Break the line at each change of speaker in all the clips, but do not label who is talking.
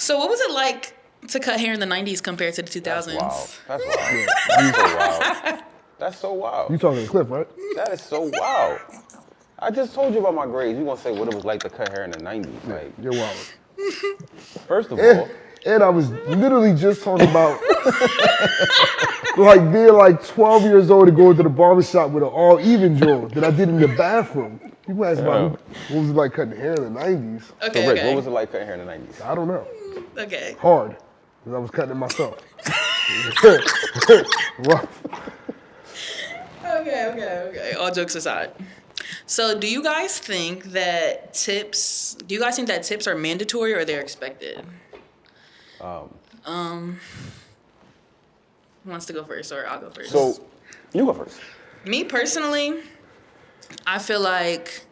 So what was it like to cut hair in the 90s compared to the 2000s?
That's wild. That's so wild. That's so wild.
You talking to Cliff, right?
That is so wild. I just told you about my grades. You gonna say what it was like to cut hair in the 90s? Like,
You're wild.
first of all,
And I was literally just talking about like being like 12 years old and going to the barbershop with an all even draw that I did in the bathroom. People ask about what was it like cutting hair in the 90s.
Okay,
so Rick,
okay.
what was it like cutting hair in the 90s?
I don't know.
Okay.
Hard. Because I was cutting it myself. Rough.
Okay. All jokes aside. So do you guys think that tips are mandatory or they're expected? Who wants to go first, or I'll go first?
So, you go first.
Me personally, I feel like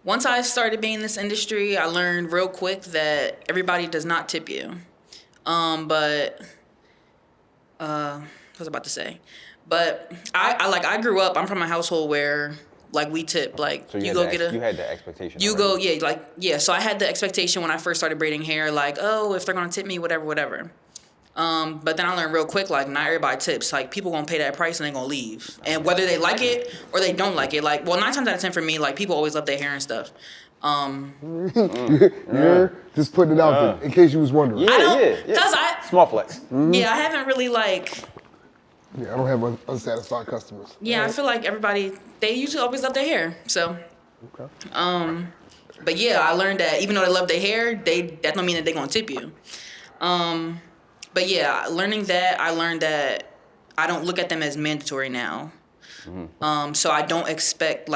once I started being in this industry, I learned real quick that everybody does not tip you. What was I about to say? But I grew up, I'm from a household where like we tip, like
So
you
had the expectation.
You
already.
go, so I had the expectation when I first started braiding hair, like, oh, if they're gonna tip me, whatever. But then I learned real quick, like, not everybody tips. Like, people gonna pay that price and they gonna leave. And whether they like it or they don't like it, like, well, 9 times out of 10 for me, like, people always love their hair and stuff.
Yeah, just putting it out there in case you was wondering.
Yeah. Small flex.
Yeah, I haven't really, like...
Yeah, I don't have unsatisfied customers.
Yeah, I feel like everybody, they usually always love their hair, so...
Okay.
But yeah, I learned that even though they love their hair, that don't mean that they're gonna tip you. But yeah, learning that, I learned that I don't look at them as mandatory now. So I don't expect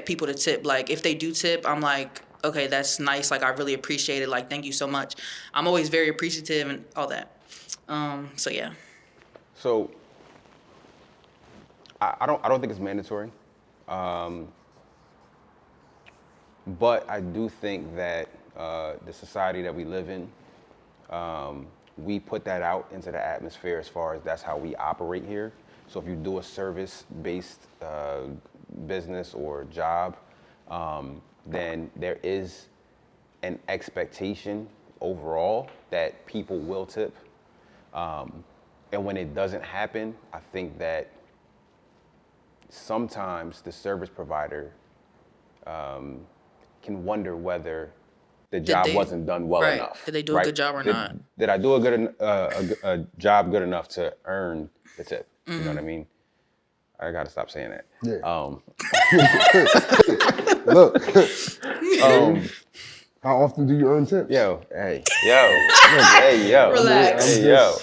people to tip. Like, if they do tip, I'm like, okay, that's nice. Like, I really appreciate it. Like, thank you so much. I'm always very appreciative and all that. So yeah.
So I don't think it's mandatory. But I do think that the society that we live in, we put that out into the atmosphere as far as that's how we operate here. So if you do a service-based business or job, then there is an expectation overall that people will tip. And when it doesn't happen, I think that sometimes the service provider can wonder whether the job wasn't done well enough.
Did they do a good job or not?
Did I do a job good enough to earn the tip? You know what I mean? I gotta stop saying that.
Yeah. Look. How often do you earn tips?
Yo.
Relax.
Hey, yo.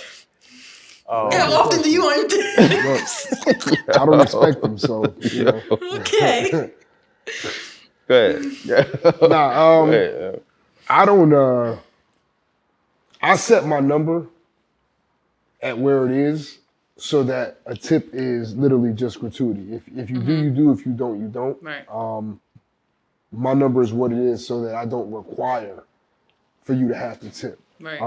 How often do you earn tips?
Look, I don't expect them, so, you know.
Okay.
Go ahead.
Nah, I don't, I set my number at where it is so that a tip is literally just gratuity. If you do, you do. If you don't, you don't.
Right.
My number is what it is so that I don't require for you to have to tip.
Right.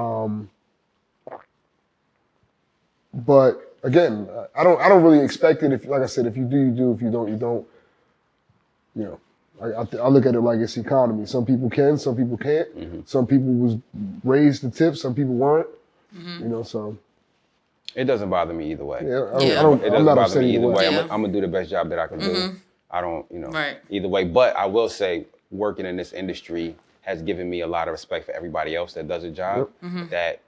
But again, I don't really expect it. If, like I said, if you do, you do. If you don't, you don't. You know, I look at it like it's economy. Some people can, some people can't. Some people was raised to tip, some people weren't. You know, so.
It doesn't bother me either way.
It
doesn't bother me either way.
Yeah.
I'm gonna do the best job that I can do. I don't, either way. But I will say, working in this industry has given me a lot of respect for everybody else that does a job. That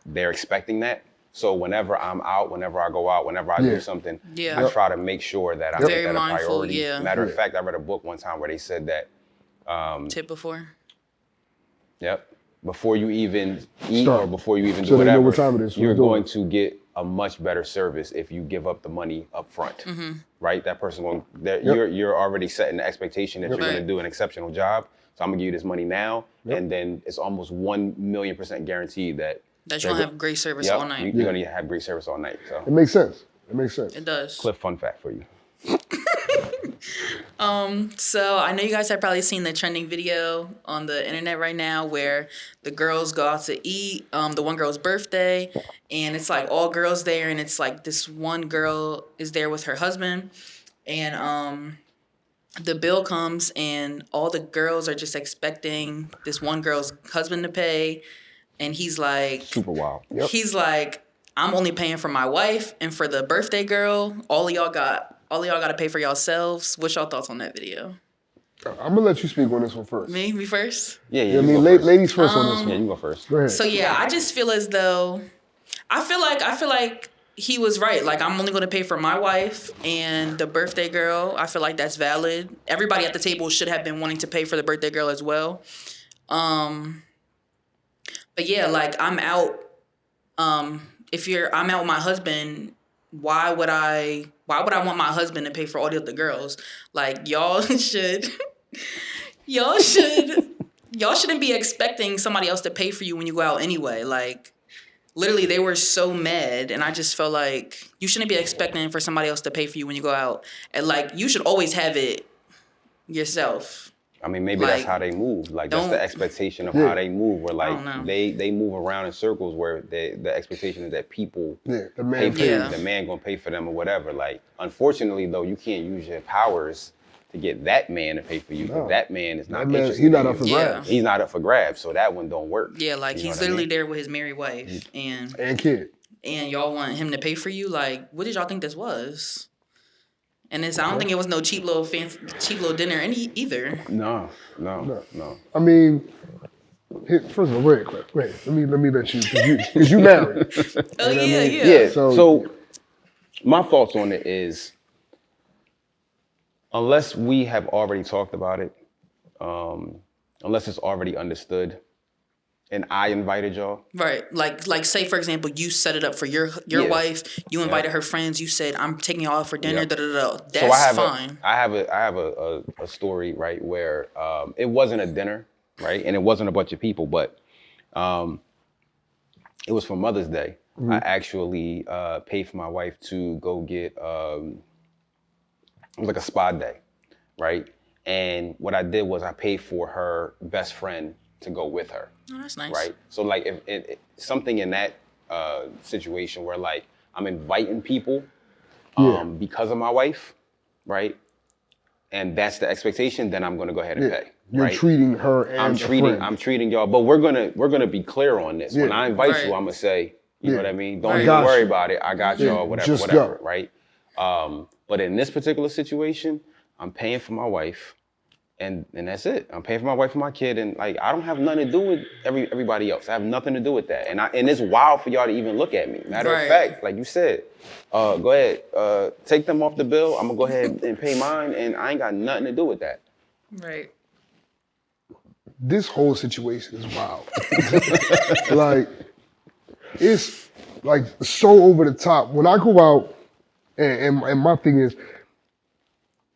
they're expecting that. So whenever I'm out, whenever I go out, whenever I do something, I try to make sure that I make that a priority. Matter of fact, I read a book one time where they said that
tip before.
Yep. Before you even eat or before you even do
they know
whatever,
what time it is,
you're going to get a much better service if you give up the money up front, right? That person you're already setting the expectation that you're going to do an exceptional job. So I'm gonna give you this money now, and then it's almost 1,000,000% guaranteed that
you're gonna have great service all night.
You're gonna have great service all night. So
it makes sense. It makes sense.
It does.
Cliff, fun fact for you.
So I know you guys have probably seen the trending video on the internet right now where the girls go out to eat, the one girl's birthday, and it's like all girls there, and it's like this one girl is there with her husband, and the bill comes and all the girls are just expecting this one girl's husband to pay, and he's like,
Super wild.
Yep.
I'm only paying for my wife, and for the birthday girl, all of y'all got to pay for yourselves. What's y'all thoughts on that video?
I'm gonna let you speak on this one first.
Me first.
Yeah,
I mean, ladies first on this
Yeah,
one.
you go first.
Go ahead.
So yeah, I just feel as though I feel like he was right. Like, I'm only going to pay for my wife and the birthday girl. I feel like that's valid. Everybody at the table should have been wanting to pay for the birthday girl as well. But yeah, like, I'm out. I'm out with my husband, why would I want my husband to pay for all the other girls? Like, y'all shouldn't be expecting somebody else to pay for you when you go out anyway. Like, literally, they were so mad, and I just felt like you shouldn't be expecting for somebody else to pay for you when you go out. And, like, you should always have it yourself.
I mean, maybe that's how they move. Like, that's the expectation of how they move. Where, like, they move around in circles where the expectation is that people
the man
pay for the man gonna pay for them or whatever. Like, unfortunately, though, you can't use your powers to get that man to pay for you. Because that man is not interested.
He's not up for grabs.
He's not up for grabs, so that one don't work.
Yeah, like, he's literally there with his married wife and
kid.
And y'all want him to pay for you? Like, what did y'all think this was? And I don't think it was no cheap little dinner either.
No.
I mean, first of all, wait. Let me let you, because you married.
Oh, yeah.
Yeah. So my thoughts on it is, unless we have already talked about it, unless it's already understood, and I invited y'all.
Right. Like say, for example, you set it up for your wife. You invited her friends. You said, I'm taking y'all out for dinner. That's fine.
I have a story, right, where it wasn't a dinner, right, and it wasn't a bunch of people, but it was for Mother's Day. Mm-hmm. I actually paid for my wife to go get it was like a spa day, right? And what I did was I paid for her best friend to go with her.
Oh, that's nice.
Right? So, like, if something in that situation where, like, I'm inviting people because of my wife, right? And that's the expectation, then I'm going to go ahead and pay.
You're treating her and
I'm treating y'all, but we're gonna be clear on this. Yeah. When I invite you, I'm going to say, you know what I mean? Don't even worry about it. I got y'all, whatever, right? But in this particular situation, I'm paying for my wife. And that's it. I'm paying for my wife and my kid, and, like, I don't have nothing to do with everybody else. I have nothing to do with that. And it's wild for y'all to even look at me. Matter of fact, like you said, go ahead, take them off the bill. I'm gonna go ahead and pay mine, and I ain't got nothing to do with that.
Right.
This whole situation is wild. Like, it's like so over the top. When I go out, and my thing is,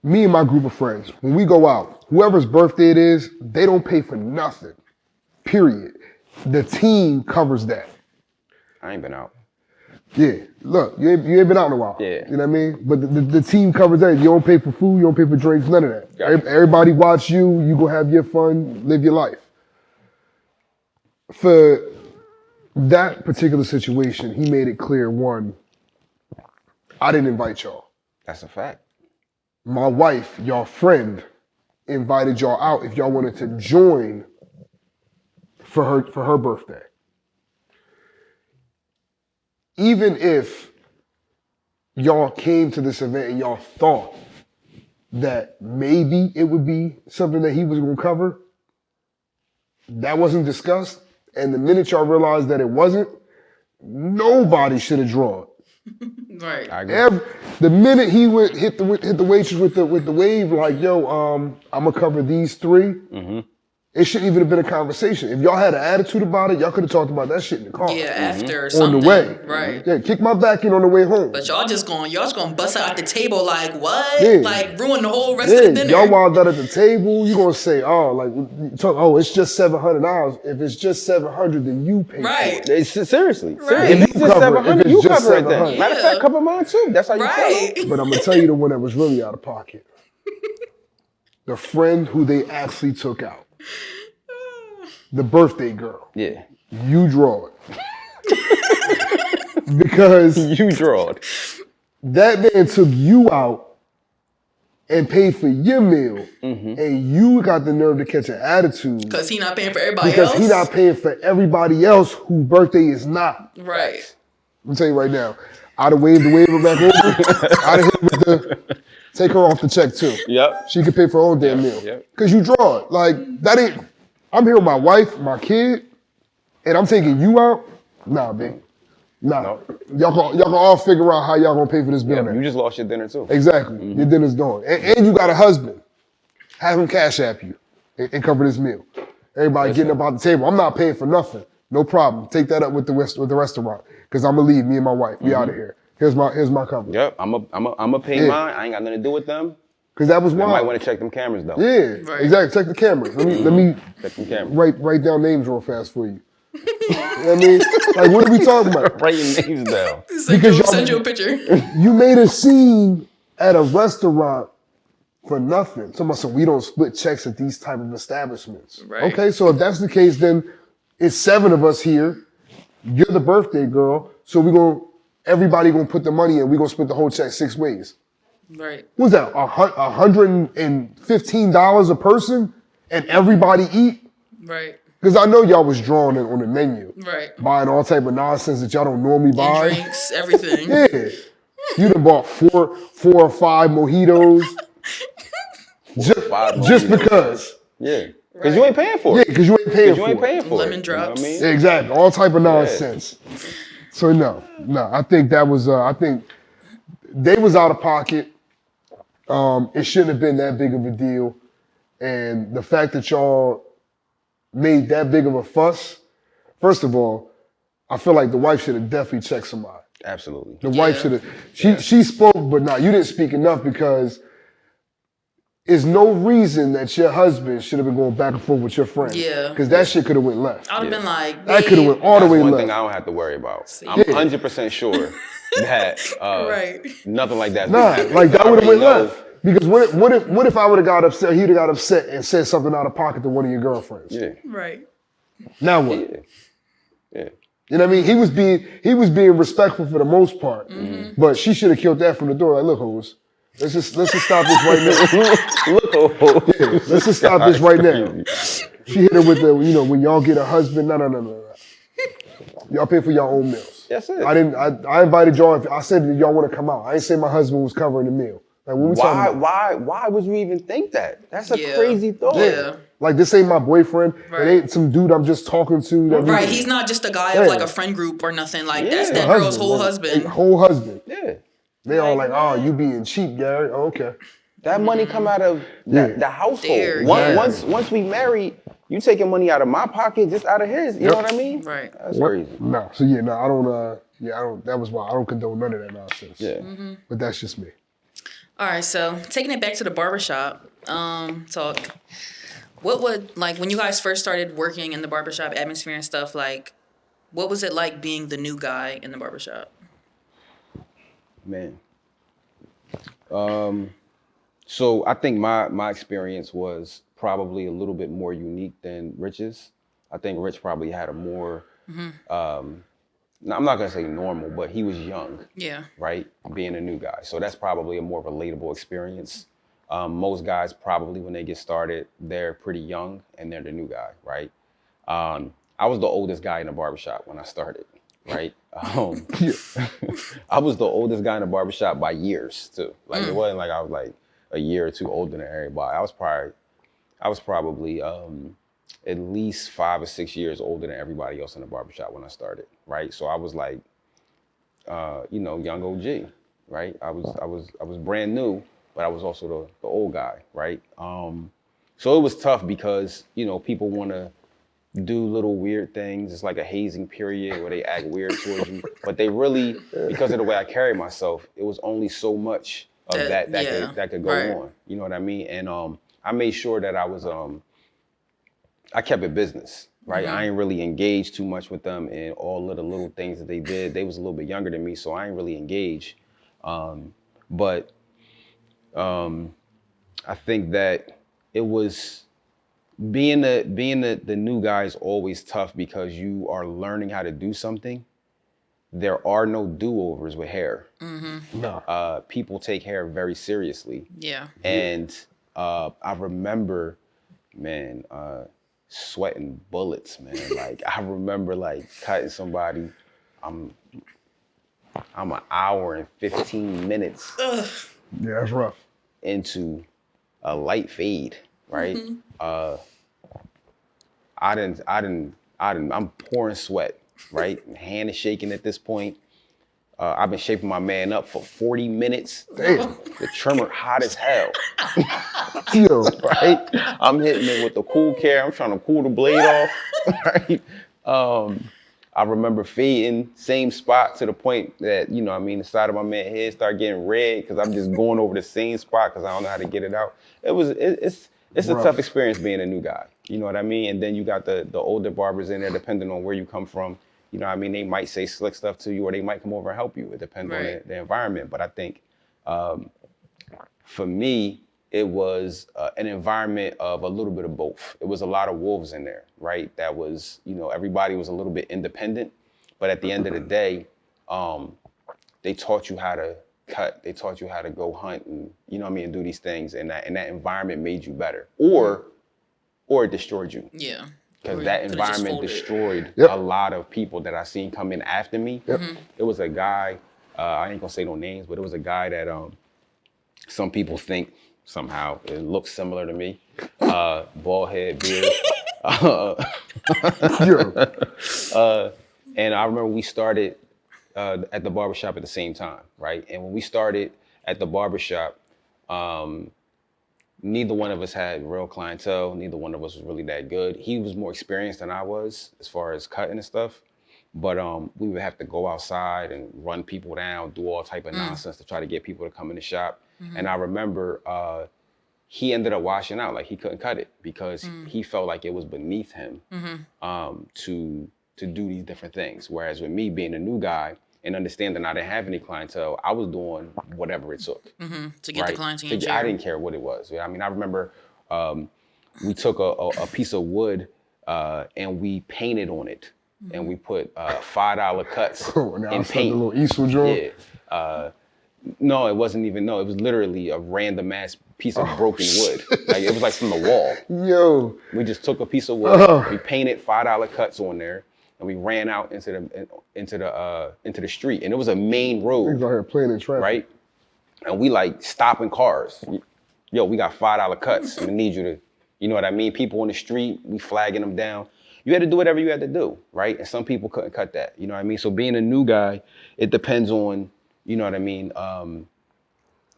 me and my group of friends, when we go out, whoever's birthday it is, they don't pay for nothing, period. The team covers that.
I ain't been out.
Yeah, look, you ain't been out in a while.
Yeah.
You know what I mean? But the team covers that. You don't pay for food, you don't pay for drinks, none of that.
Gotcha.
Everybody watch you, you go have your fun, live your life. For that particular situation, he made it clear, one, I didn't invite y'all.
That's a fact.
My wife, your friend, invited y'all out if y'all wanted to join for her birthday. Even if y'all came to this event and y'all thought that maybe it would be something that he was going to cover, that wasn't discussed. And the minute y'all realized that it wasn't, nobody should have drawn.
Right.
I agree.
The minute he hit the waitress with the wave, like, yo, I'm gonna cover these three. Mm-hmm. It shouldn't even have been a conversation. If y'all had an attitude about it, y'all could have talked about that shit in the car.
Yeah, after or something.
On the way.
Right.
Yeah, kick my back in on the way home.
But y'all just gonna bust out at the table like, what? Yeah. Like, ruin the whole rest of the dinner.
Y'all wild out at the table, you gonna say, it's just $700. If it's just $700, then you pay for it.
Seriously.
Right.
If it's just $700, you cover it then.
Yeah.
Matter of fact, cover mine too. That's how you feel.
But I'm gonna tell you the one that was really out of pocket. The friend who they actually took out. The birthday girl.
Yeah.
You draw it. Because
you draw it.
That man took you out and paid for your meal, and you got the nerve to catch an attitude
Because he not paying for everybody
because
else.
he not paying for everybody else whose birthday is not.
Right.
I'm tell you right now, I'd have waved the waiver back over. I'd have hit with the take her off the check too.
Yep.
She could pay for her own damn meal.
Yep.
Cause you draw it. Like that ain't. I'm here with my wife, my kid, and I'm taking you out. Nah, babe. Nah.
No.
Y'all can all figure out how y'all gonna pay for this bill.
Yeah,
now.
you just lost your dinner too.
Exactly. Your dinner's gone, and you got a husband. Have him cash app you and cover this meal. Everybody getting up out the table. I'm not paying for nothing. No problem. Take that up with the restaurant. Cause I'm gonna leave. Me and my wife. We out of here. Here's my cover.
Yep. I'm a pay mine. I ain't got nothing to do with them.
Cause that was
I
wild.
might want to check them cameras though.
Yeah.
Right.
Exactly. Check the cameras. Let me
Check them cameras.
write down names real fast for you. You know what I mean? Like, what are we talking about?
Write your names down.
Send you a picture.
You made a scene at a restaurant for nothing. So we don't split checks at these type of establishments.
Right.
Okay, so if that's the case, then it's 7 of us here. You're the birthday girl, so everybody gonna put the money in. We gonna split the whole check 6 ways.
Right.
What's that? $115 a person, and everybody eat?
Right.
Because I know y'all was drawn in on the menu.
Right.
Buying all type of nonsense that y'all don't normally buy.
And drinks, everything.
Yeah. You done bought four or five mojitos. Just because.
Yeah. Because you ain't paying for
Yeah,
it.
because you ain't paying for
You ain't
it.
paying for
Lemon
it.
drops.
You know what I
Yeah,
mean?
exactly. All type of nonsense. So no. I think that was, I think they was out of pocket. It shouldn't have been that big of a deal. And the fact that y'all made that big of a fuss, first of all, I feel like the wife should have definitely checked somebody.
Absolutely.
The wife should have. She spoke, but you didn't speak enough because there's no reason that your husband should have been going back and forth with your friend.
Yeah.
Because that shit could have went left.
I would have been like,
That could have went all the
That's
way
one
left.
thing I don't have to worry about.
See?
I'm 100% sure that
Right.
nothing like that.
Nah, like that
I
would have went
already know.
left. Because what if I would have got upset, he'd have got upset and said something out of pocket to one of your girlfriends?
Yeah.
Right.
Now what?
Yeah.
You know what I mean? He was being respectful for the most part. But she should have killed that from the door. Like, look, hoes. Let's just stop this right now.
Look,
Yeah, let's just stop this right now. She hit her with the, when y'all get a husband, no. Y'all pay for your own meals.
That's it.
I invited y'all. I said that y'all want to come out. I didn't say my husband was covering the meal. Like, what we talking about?
Why would you even think that? That's a
Yeah.
crazy thought.
Yeah.
Like, this ain't my boyfriend.
Right.
It ain't some dude I'm just talking to. That
Right. He's not just a guy of
Yeah.
like a friend group or nothing. Like,
Yeah.
that's that
Her
girl's whole
like,
husband.
Whole husband.
Yeah.
They all like, oh, you being cheap, Gary. Oh, okay.
That money come out of the household.
There,
Once we married, you taking money out of my pocket, just out of his. You know what I mean?
Right.
That's crazy.
No. So I don't. That was why I don't condone none of that nonsense.
Yeah.
But that's just me.
All right, so taking it back to the barbershop talk, what would, like, when you guys first started working in the barbershop atmosphere and stuff, like, what was it like being the new guy in the barbershop?
Man. So I think my experience was probably a little bit more unique than Rich's. I think Rich probably had a more, now, I'm not gonna say normal, but he was young.
Yeah.
Right? Being a new guy. So that's probably a more relatable experience. Most guys probably when they get started, they're pretty young and they're the new guy, right? I was the oldest guy in the barbershop when I started, right? I was the oldest guy in the barbershop by years too. Like it wasn't like I was like a year or two older than everybody. I was probably at least 5 or 6 years older than everybody else in the barbershop when I started, right? So I was like, young OG, right? I was brand new, but I was also the old guy, right? So it was tough because, people want to do little weird things. It's like a hazing period where they act weird towards you, but they really, because of the way I carried myself, it was only so much of that could go on. You know what I mean? And I made sure that I kept it business, right? I ain't really engaged too much with them in all of the little things that they did. They was a little bit younger than me, so I ain't really engaged. But I think that it was being the new guy is always tough because you are learning how to do something there are no do-overs with hair.
No.
People take hair very seriously.
Yeah.
And I remember, man, sweating bullets, man. Like I remember like cutting somebody. I'm an hour and 15 minutes
Yeah, that's rough.
into a light fade, right? I'm pouring sweat, right? Hand is shaking at this point. I've been shaping my man up for 40 minutes.
Damn.
The trimmer hot as hell,
Yo.
right? I'm hitting it with the cool care. I'm trying to cool the blade off, right? I remember fading same spot to the point that, you know, the side of my man's head started getting red because I'm just going over the same spot because I don't know how to get it out. It's a
Rough.
tough experience being a new guy. You know what I mean? And then you got the older barbers in there, depending on where you come from. You know what I mean? They might say slick stuff to you or they might come over and help you. It depends on the environment. But I think for me, it was an environment of a little bit of both. It was a lot of wolves in there, right? That was, you know, everybody was a little bit independent. But at the end of the day, they taught you how to cut. They taught you how to go hunt and, you know what I mean, and do these things. And that environment made you better. Or it destroyed you.
Yeah.
Because that environment destroyed
Yep.
a lot of people that I seen come in after me.
Yep.
It was a guy, I ain't gonna say no names, but it was a guy that some people think somehow it looks similar to me. Bald head, beard.
Yo.
And I remember we started at the barbershop at the same time, right? And when we started at the barbershop, neither one of us had real clientele. Neither one of us was really that good. He was more experienced than I was as far as cutting and stuff. But we would have to go outside and run people down, do all type of nonsense to try to get people to come in the shop. And I remember he ended up washing out. Like he couldn't cut it because he felt like it was beneath him to do these different things. Whereas with me being a new guy and understanding I didn't have any clientele, I was doing whatever it took.
To get the clients in your chair.
I didn't care what it was. I mean, I remember we took a piece of wood and we painted on it. And we put $5 cuts in paint.
A little Eastwood joint.
Yeah. No, it wasn't even. No, it was literally a random ass piece of broken wood. Like it was like from the wall.
Yo.
We just took a piece of wood. We painted $5 cuts on there, and we ran out into the street. And it was a main road.
Niggas out here playing in traffic.
Right? And we like stopping cars. Yo, we got $5 cuts. We need you to, you know what I mean? People on the street, we flagging them down. You had to do whatever you had to do, right? And some people couldn't cut that, you know what I mean? So being a new guy, it depends on, you know what I mean,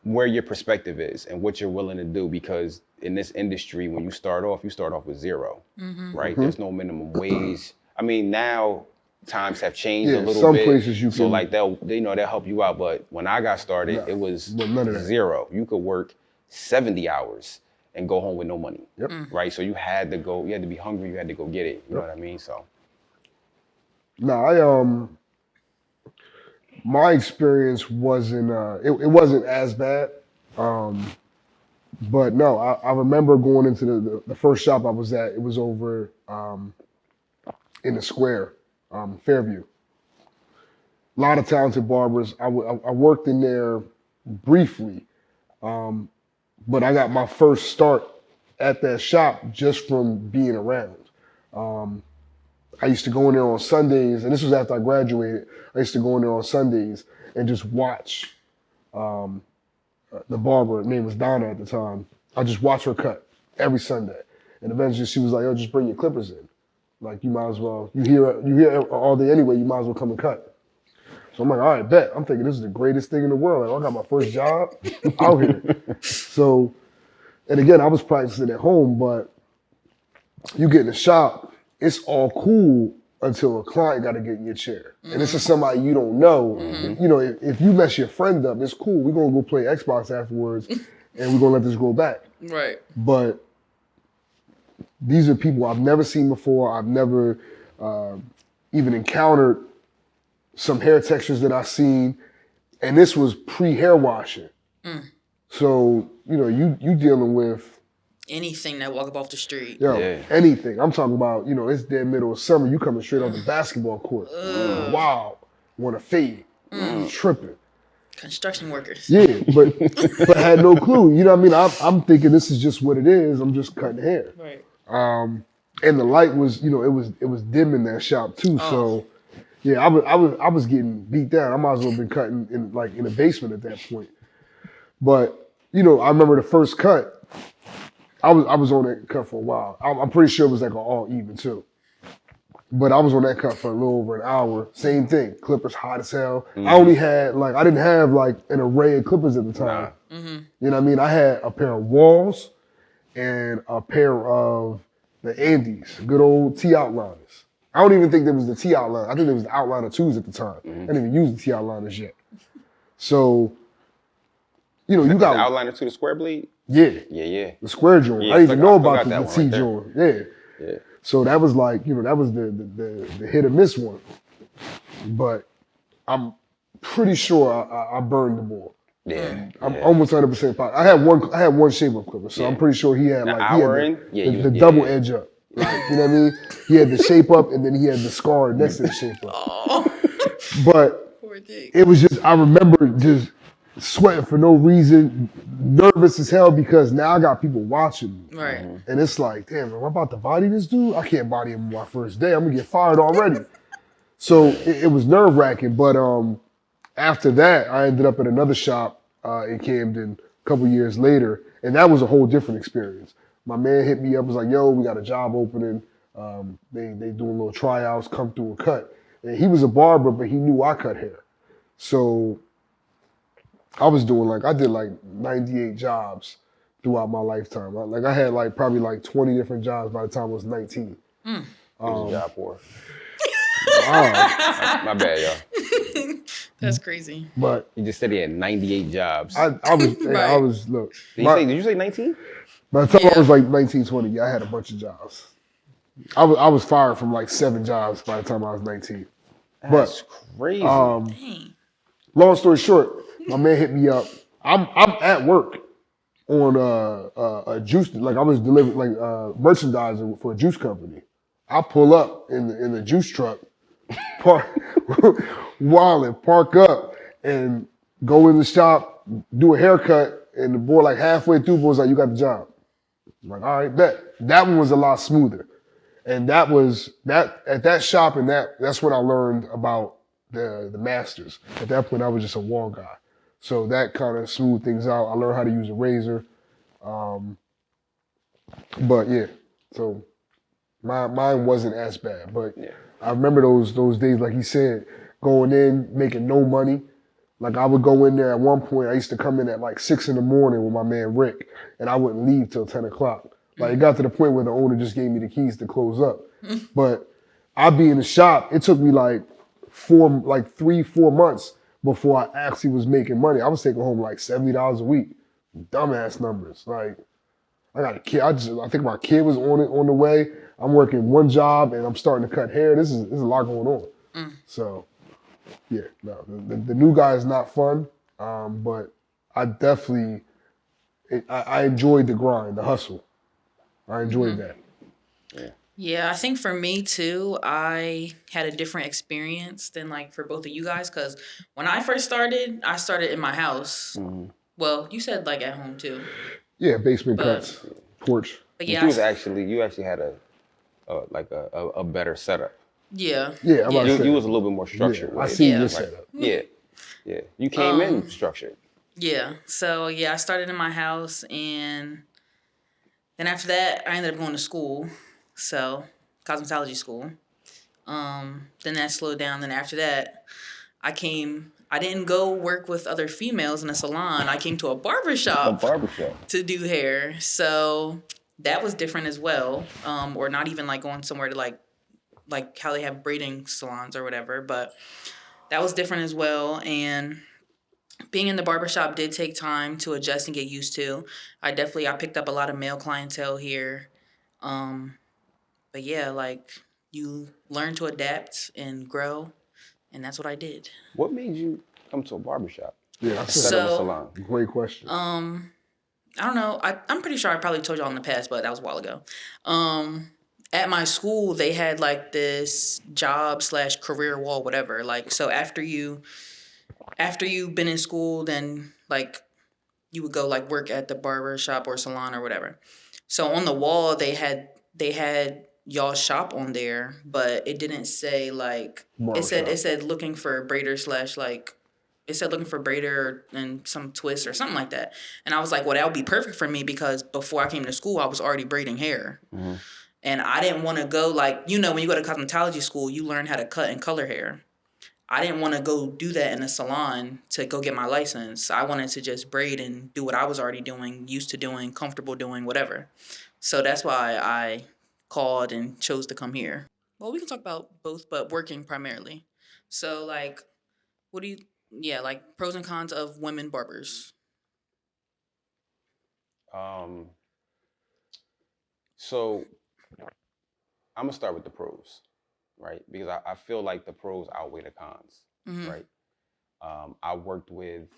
where your perspective is and what you're willing to do. Because in this industry, when you start off with zero, right? There's no minimum wage. I mean, now times have changed a little
some
bit.
places you
so
can,
like they'll help you out. But when I got started, it was
none of that.
zero. You could work 70 hours and go home with no money, right? So you had to go, you had to be hungry, you had to go get it, you know what I mean? So.
No, my experience wasn't, it wasn't as bad. But no, I remember going into the first shop I was at, it was over in the square, Fairview. A lot of talented barbers. I worked in there briefly, but I got my first start at that shop just from being around. I used to go in there on Sundays, and this was after I graduated. I used to go in there on Sundays and just watch the barber. Her name was Donna at the time. I just watch her cut every Sunday. And eventually she was like, yo, just bring your clippers in. Like, you might as well, you hear all day anyway, you might as well come and cut. So I'm like, all right, bet. I'm thinking this is the greatest thing in the world. Like, I got my first job out here. So, and again, I was practicing at home, but you get in the shop, it's all cool until a client got to get in your chair. And this is somebody you don't know. You know, if you mess your friend up, it's cool. We're going to go play Xbox afterwards, and we're going to let this go back.
Right.
But these are people I've never seen before. I've never even encountered some hair textures that I've seen. And this was pre-hair washing. So, you know, you dealing with
anything that walk up off the street.
Anything. I'm talking about, you know, it's dead middle of summer. You coming straight off the basketball court. Wow. want to fade. Tripping.
Construction workers.
Yeah, but I had no clue. You know what I mean? I'm thinking this is just what it is. I'm just cutting hair.
Right.
And the light was, it was dim in that shop too.
Oh.
So yeah, I was getting beat down. I might as well have been cutting in the basement at that point. But I remember the first cut. I was on that cut for a while. I'm pretty sure it was like an all even too. But I was on that cut for a little over an hour. Same thing. Clippers hot as hell. I only had I didn't have like an array of clippers at the time. You know what I mean? I had a pair of Walls and a pair of the Andes, good old T outliners. I don't even think there was the T outliner. I think there was the outliner 2s at the time. I didn't even use the T outliners yet. So, you got
the outliner to the square blade.
Yeah. The square joint.
Yeah,
I didn't even know about the T
right
joint.
Yeah.
So that was like, that was the hit or miss one. But I'm pretty sure I burned the ball.
Yeah.
I'm almost 100% positive. I had one shape up clipper, so I'm pretty sure he had the double edge up. Like, you know what I mean? He had the shape up and then he had the scar next to the shape up.
Oh.
But it was just, I remember just sweating for no reason, nervous as hell because now I got people watching me.
Right.
And it's like, damn, am I about to body this dude? I can't body him on my first day. I'm gonna get fired already. So it was nerve wracking. But after that, I ended up at another shop in Camden a couple years later, and that was a whole different experience. My man hit me up, was like, yo, we got a job opening. They doing little tryouts, come through and cut. And he was a barber, but he knew I cut hair. So I was doing I did 98 jobs throughout my lifetime. I had probably 20 different jobs by the time I was 19.
It was a job for.
Wow.
My bad, y'all.
That's crazy.
But
You just said he had 98 jobs.
I was look.
Did you say 19?
By the time I was 19, 20, I had a bunch of jobs. I was fired from 7 jobs by the time I was 19.
That's crazy.
Dang.
Long story short, my man hit me up. I'm at work on a juice, I was delivering merchandising for a juice company. I pull up in the juice truck, park up, and go in the shop, do a haircut, and the boy halfway through was like, "You got the job." I'm like, all right, bet. That one was a lot smoother, and that was at that shop, and that's when I learned about the masters. At that point, I was just a wall guy, so that kind of smoothed things out. I learned how to use a razor, but yeah, so. Mine wasn't as bad, but I remember those days, like he said, going in, making no money. I would go in there at one point, I used to come in at 6 in the morning with my man Rick, and I wouldn't leave till 10 o'clock. It got to the point where the owner just gave me the keys to close up. But I'd be in the shop, it took me 3-4 months before I actually was making money. I was taking home $70 a week. Dumbass numbers. I got a kid. I think my kid was on the way. I'm working one job and I'm starting to cut hair. There's a lot going on. So, yeah, no, the new guy is not fun, but I definitely, I enjoyed the grind, the hustle. I enjoyed that.
Yeah, I think for me too, I had a different experience than for both of you guys, because when I first started, I started in my house. Well, you said at home too.
Yeah, basement cuts, porch.
But yeah,
you actually had a better setup.
Yeah.
Yeah,
You was a little bit more structured.
I see your setup.
Yeah. You came in structured.
Yeah. So I started in my house, and then after that, I ended up going to school. So cosmetology school. Then that slowed down. Then after that, I didn't go work with other females in a salon. I came to a barbershop. To do hair. So that was different as well. Or not even going somewhere to like how they have braiding salons or whatever. But that was different as well. And being in the barbershop did take time to adjust and get used to. I picked up a lot of male clientele here. But yeah, you learn to adapt and grow. And that's what I did.
What made you come to a barbershop?
Yeah,
instead of a salon?
Great question.
I don't know. I'm pretty sure I probably told y'all in the past, but that was a while ago. at my school they had like this job slash career wall, whatever. Like, so after you've been in school, then like you would go like work at the barber shop or salon or whatever. So on the wall they had y'all shop on there, but it didn't say like it
Barbershop.
said looking for braider slash like it said looking for braider and some twist or something like that. And I was like, well, that would be perfect for me because before I came to school, I was already braiding hair.
Mm-hmm.
And I didn't want to go like, when you go to cosmetology school, you learn how to cut and color hair. I didn't want to go do that in a salon to go get my license. I wanted to just braid and do what I was already doing, used to doing, comfortable doing, whatever. So that's why I called and chose to come here. Well, we can talk about both, but working primarily. So, like, what do you, yeah, like pros and cons of women barbers.
Um, so I'm gonna start with the pros, right? Because I feel like the pros outweigh the cons,
Mm-hmm.
right? I worked with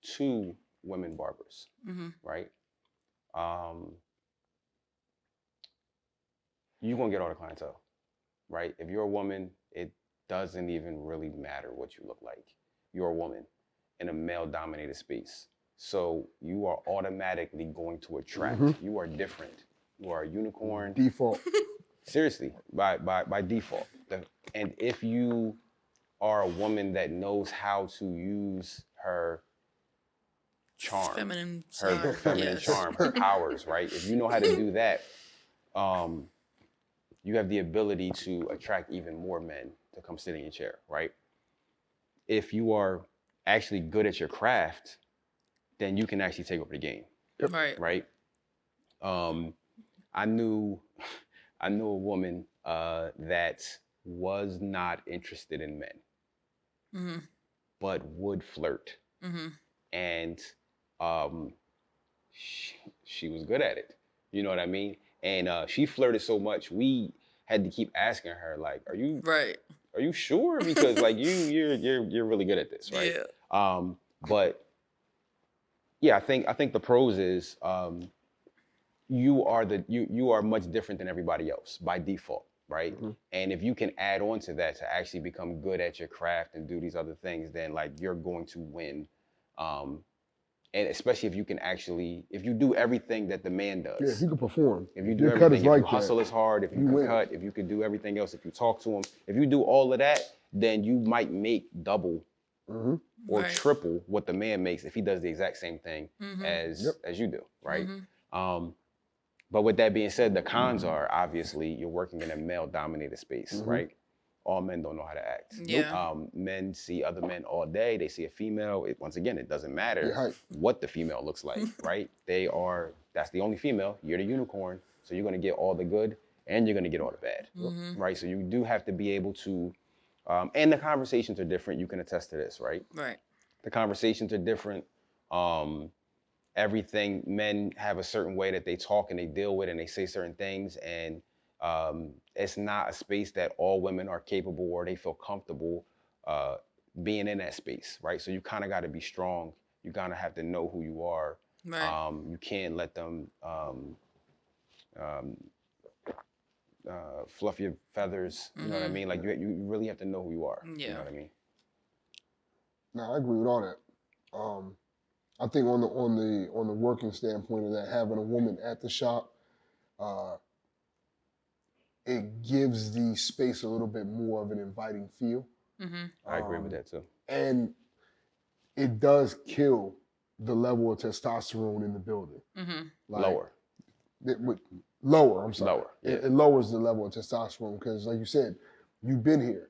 two women barbers,
Mm-hmm.
right? Um, you're gonna get all the clientele, right? If you're a woman, it doesn't even really matter what you look like. You're a woman in a male-dominated space, so you are automatically going to attract.
Mm-hmm.
You are different. You are a unicorn.
Default.
Seriously, by default. And if you are a woman that knows how to use her charm,
Feminine
her
side,
feminine
yes.
charm, her powers, right? If you know how to do that, um, you have the ability to attract even more men to come sit in your chair, right? If you are actually good at your craft, then you can actually take over the game,
Right.
right? Um, I knew I knew a woman that was not interested in men,
Mm-hmm.
but would flirt,
Mm-hmm.
and um, she was good at it. You know what I mean? And she flirted so much, we had to keep asking her, like,
Right.
are you sure? Because like you're really good at this, right?
Yeah.
But yeah, I think the pros is you are much different than everybody else by default, right?
Mm-hmm.
And if you can add on to that to actually become good at your craft and do these other things, then like you're going to win. Um, and especially if you can actually, if you do everything that the man
Yeah, if
does,
you can perform.
if you do
Your cut is
everything, if you
like
hustle
that.
as hard, if you
You
can
win.
cut, if you can do everything else, if you talk to him, if you do all of that, then you might make double
Mm-hmm.
or
Right.
triple what the man makes if he does the exact same thing
Mm-hmm.
Yep.
as you do, right?
Mm-hmm.
But with that being said, the cons are obviously you're working in a male-dominated space,
Mm-hmm.
right? All men don't know how to act.
Yeah.
Men see other men all day. They see a female. Once again, it doesn't
You're
matter
hype.
what the female looks like, right? That's the only female. You're the unicorn. So you're going to get all the good and you're going to get all the bad,
Mm-hmm.
right? So you do have to be able to, and the conversations are different. You can attest to this, right?
Right.
The conversations are different. Um, Everything, men have a certain way that they talk and they deal with and they say certain things, and it's not a space that all women are capable or they feel comfortable uh, being in that space, right? So you kind of got to be strong. You kind of have to know who you are.
Right.
You can't let them um, fluff your feathers. You know what I mean? Like you really have to know who you are.
Yeah.
You know what I mean?
No, I agree with all that. I think on the working standpoint of that, having a woman at the shop, uh, it gives the space a little bit more of an inviting feel.
Mm-hmm.
I agree with that too.
And it does kill the level of testosterone in the building.
Mm-hmm.
Like,
Lower.
Lower, I'm sorry.
Lower, yeah.
It lowers the level of testosterone because, like you said, you've been here.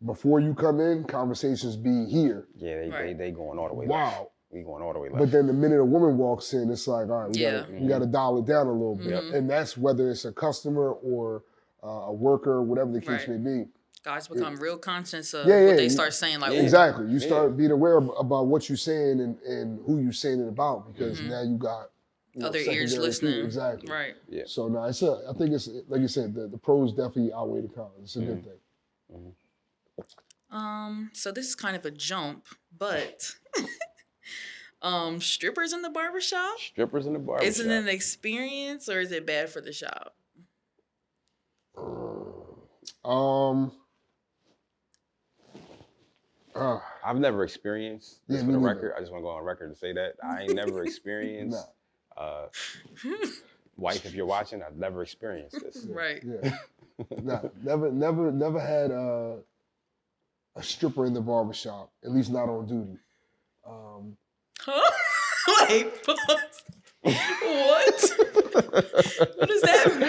Before you come in, conversations be here.
Yeah,
Right.
they going all the way
Wow.
left. We going all the way left.
But then the minute a woman walks in, it's like, all right,
Yeah.
we got to dial it down a little bit.
Mhm.
And that's whether it's a customer or a worker, whatever the case
Right.
may be.
Guys become real conscious of
Yeah,
what
yeah,
they
you-
start saying. Like,
Yeah.
ooh,
Exactly. You
Yeah.
start being aware about what you're saying and who you're saying it about because now you got
other ears
secondary
listening.
people. Exactly.
Right.
Yeah.
So no, I think it's like you said, the pros definitely outweigh the cons. It's a good thing.
So this is kind of a jump, but strippers in the barbershop?
Strippers in the barbershop.
Is it an experience or is it bad for the shop?
Um,
I've never experienced this
Yeah,
for
me
the
neither.
record. I just want to go on record to say that I ain't never experienced. Wife, if you're watching, I've never experienced this.
Right.
Yeah. Never had a stripper in the barbershop, at least not on duty.
Huh? Wait, pause. What?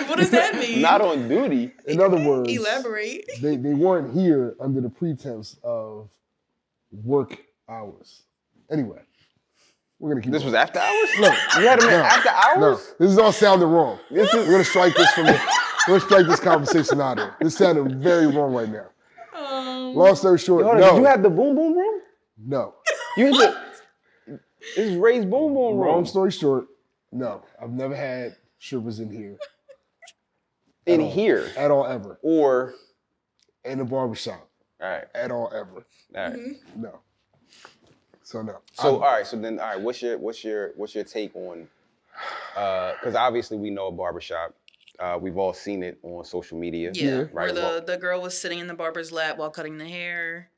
What does that mean?
Not on duty.
In other words,
Elaborate.
They weren't here under the pretense of work hours. Anyway, we're gonna keep.
This
going.
was after hours?
No,
You had him in
no,
after hours?
No, this is all sounding wrong. We're gonna strike this from the. We're gonna strike this conversation out of it. This sounded very wrong right now. Long story short,
Yo,
no.
Did you have the boom boom room?
No.
You had the. This is Ray's boom boom room.
Long story short, no. I've never had strippers in here.
In here?
At all, ever.
Or?
In the barbershop.
All right.
At all, ever.
All right.
No. So no.
So all right. So then, all right. What's your take on? Because obviously we know a barbershop. We've all seen it on social media.
Yeah.
Right.
Where the girl was sitting in the barber's lap while cutting the hair.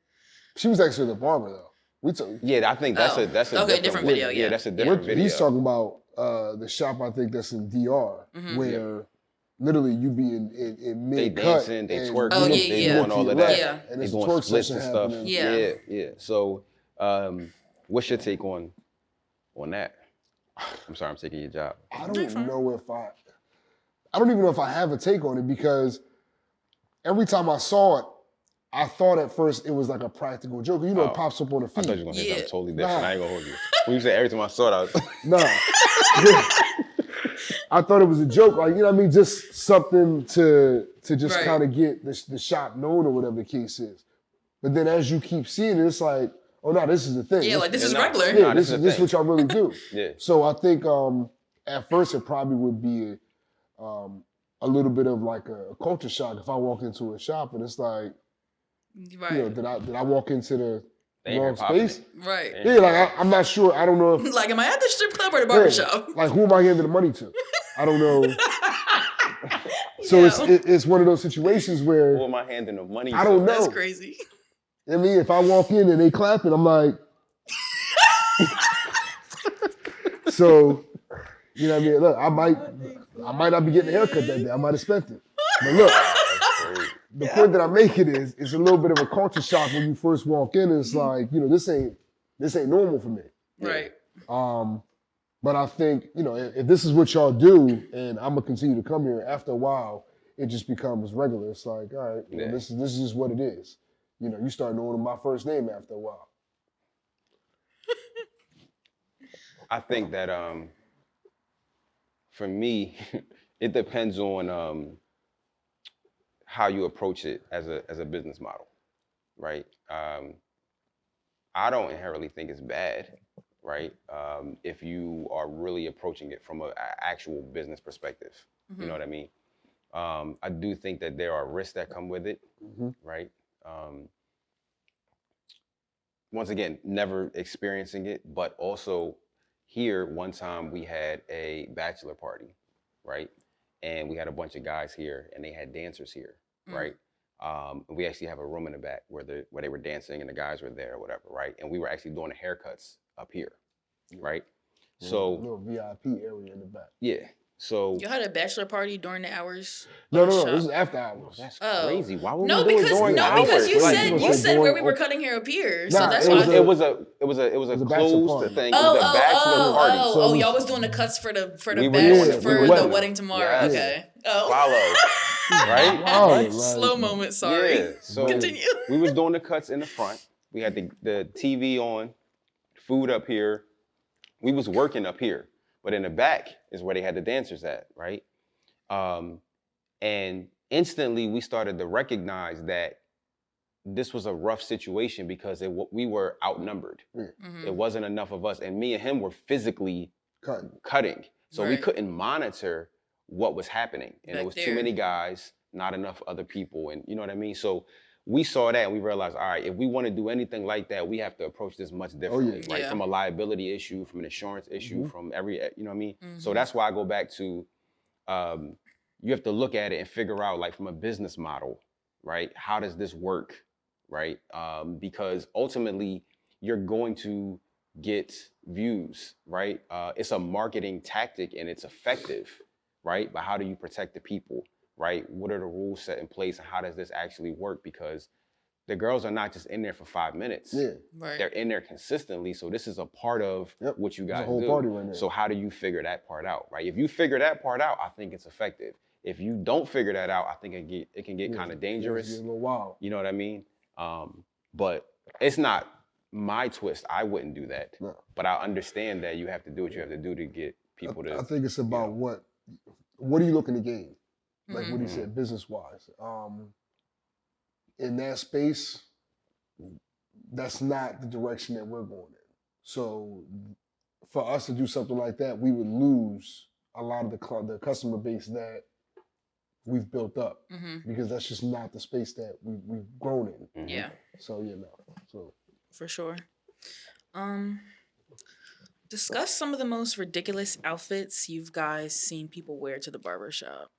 She was actually the barber though.
Yeah, I think that's a
different video. Yeah,
that's a different video.
He's talking about the shop I think that's in DR where literally you be in mid
they
cut.
dancing, they twerking,
Oh, yeah,
they
yeah.
doing all of that.
Yeah.
And
They
it's
doing
twerk
splits
session
and stuff.
happening.
Yeah.
So, what's your take on that? I'm sorry, I'm taking your job.
I don't even know if I have a take on it because every time I saw it, I thought at first it was like a practical joke. You know, it pops up on the feed.
I thought you were gonna say something
Yeah.
totally different.
Nah.
I ain't gonna hold you. When you say every time I saw it, I was
Nah. I thought it was a joke, like, you know what I mean? Just something to just
Right.
kind of get the shop known or whatever the case is. But then as you keep seeing it, it's like, oh no, this is the thing.
Yeah, like this is
nah.
regular.
Yeah,
Nah,
this
this
is
is
what y'all really do.
Yeah.
So I think at first it probably would be a little bit of like a culture shock if I walk into a shop and it's like,
Right.
you know, did I walk into the
They ain't
wrong
popping
space?
Right.
Yeah, like I'm not sure. I don't know if
Like, am I at the strip club or the
yeah,
barbershop?
like who am I handing the money to? I don't know. So it's one of those situations where
who am I handing the money
I don't
to?
know.
That's crazy.
I mean, if I walk in and they clapping, I'm like, so, you know what I mean? Look, I might not be getting a haircut that day. I might have spent it. But look, the point that I'm making is it's a little bit of a culture shock when you first walk in and it's like, you know, this ain't normal for me.
Right.
But I think, you know, if this is what y'all do and I'm gonna continue to come here, after a while, it just becomes regular. It's like, all right, you know, this is just what it is. You know, you start knowing my first name after a while.
I think that for me, it depends on how you approach it as a business model, right? I don't inherently think it's bad, right? If you are really approaching it from an actual business perspective, you know what I mean? I do think that there are risks that come with it, right? Once again, never experiencing it, but also here, one time we had a bachelor party, right? And we had a bunch of guys here and they had dancers here, right? We actually have a room in the back where they were dancing and the guys were there or whatever, right? And we were actually doing the haircuts up here, right? So
a little VIP area in the back.
Yeah. So
You had a bachelor party during the hours?
No,
of the
this is
shop?
after hours.
that's
Oh.
crazy. Why would
No,
we do it
because
during hours?
because you
Like,
said
you said
where we were
during-
cutting hair up here,
Nah,
so that's
it
why.
was
it was a
a bachelor
closed
party.
thing. It was a bachelor party.
So it was-
y'all was doing the cuts for the
We were
bash
doing it.
for
We were
the
doing it.
wedding tomorrow.
Yes.
Okay. Oh.
Follow. Right?
Wow,
Right?
like-
Slow moment. Sorry.
Yeah. So
Continue.
we was doing the cuts in the front. We had the TV on, food up here. We was working up here. But in the back is where they had the dancers at, right? And instantly we started to recognize that this was a rough situation because we were outnumbered. It wasn't enough of us. And me and him were physically cutting. So we
Right.
couldn't monitor what was happening. And
Back
it was
there.
too many guys, not enough other people. And you know what I mean? So we saw that and we realized, all right, if we want to do anything like that, we have to approach this much differently, right?
Yeah.
From a liability issue, from an insurance issue, from every, you know what I mean? So that's why I go back to, you have to look at it and figure out, like, from a business model, right? How does this work, right? Because ultimately you're going to get views, right? It's a marketing tactic and it's effective, right? But how do you protect the people, right? What are the rules set in place and how does this actually work? Because the girls are not just in there for 5 minutes.
Yeah.
Right.
They're in there consistently. So this is a part of what you
It's
guys
a whole
do.
party right now.
So how do you figure that part out, right? If you figure that part out, I think it's effective. If you don't figure that out, I think it can get kind of dangerous.
It's a little wild.
You know what I mean? But it's not my twist. I wouldn't do that.
No.
But I understand that you have to do what you have to do to get people to.
I think it's about what are you looking to gain? Like what he
Mm-hmm.
said, business wise. In that space, that's not the direction that we're going in. So for us to do something like that, we would lose a lot of the customer base that we've built up because that's just not the space that we've grown in.
Mm-hmm.
Yeah.
So so
For sure. Discuss some of the most ridiculous outfits you've guys seen people wear to the barbershop.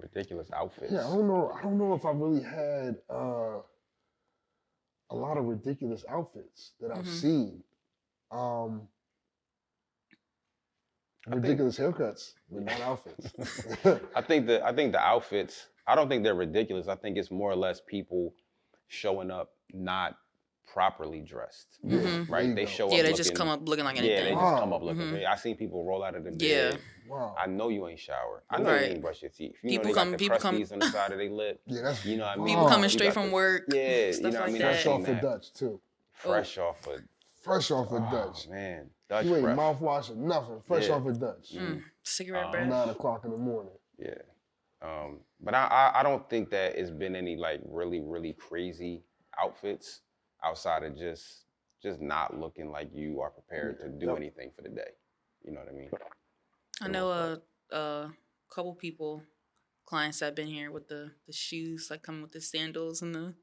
Ridiculous outfits.
yeah, I don't know if I really had a lot of ridiculous outfits that I've seen. Ridiculous haircuts, but not outfits.
I think the outfits, I don't think they're ridiculous. I think it's more or less people showing up not properly dressed. Right? They show up
Yeah, they
looking,
just come up looking like anything.
Yeah, they just come up looking. I seen people roll out of the bed.
Yeah.
Wow.
I know you ain't showered. I know you ain't brushed your teeth. You know they got the crusties on the side of their lip.
Yeah, that's
you know what I mean?
People coming
You
straight
got
from work.
Yeah,
stuff
you know what I
like
mean?
that.
fresh off the Dutch too.
Fresh off a
Dutch.
Man, Dutch
You ain't
breath.
mouthwash or nothing. Fresh off a Dutch.
Cigarette breath.
9 o'clock in the morning.
Yeah. But I don't think that it's been any like really, really crazy outfits outside of just not looking like you are prepared to do anything for the day. You know what I mean?
I know a couple people, clients that have been here with the shoes, like coming with the sandals and the